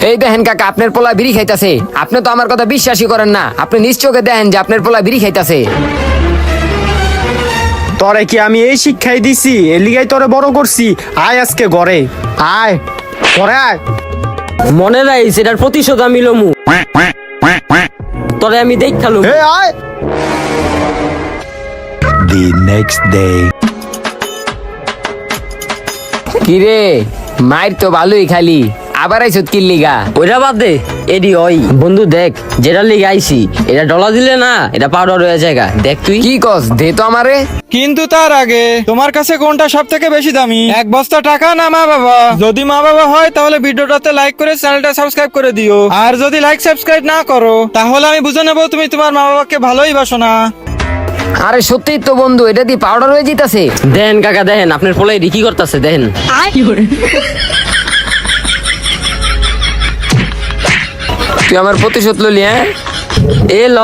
এই দেখেন কাকা, আপনার পোলা বিড়ি খাইতাছে। আপনি তো আমার কথা বিশ্বাসই করেন না। আপনি নিশ্চয়ই দেখেন যে আপনার পোলা বিড়ি খাইতাছে। তোরে কি আমি এই শিক্ষাই দিছি? এর লিগাই তোরে বড় করছি। আয় আজকে ঘরে আয়, ঘরে আয়। মনে রাখিস এটার প্রতিশোধ আমি লমু। তোরে আমি দেখালুম। হে আয়। The next day. কিরে, মায়ের তো ভালোই খালি, আবার আইছত কি লিগা? ওইটা বাদ দে, এডি ওই বন্ধু দেখ, যেটা লিগে আইছি এটা ডলা দিলে না এটা পাউডার হয়ে জায়গা। দেখ তুই কি কস, দে তো আমারে। কিন্তু তার আগে তোমার কাছে কোনটা সব থেকে বেশি দামি, এক বস্তা টাকা না মা বাবা? যদি মা বাবা হয় তাহলে ভিডিওটাতে লাইক করে চ্যানেলটা সাবস্ক্রাইব করে দিও, আর যদি লাইক সাবস্ক্রাইব না করো তাহলে আমি বুঝে নেবো তুমি তোমার মা বাবাকে ভালোই বাসো না। আরে সত্যিই তো বন্ধু, এটা দিয়ে পাউডার হয়ে যেতেছে। দেন কাকা দেখেন আপনার পোলাই কি করতেছে দেখেন। তুই আমার প্রতিশোধ ললি? হ্যাঁ, এ ল।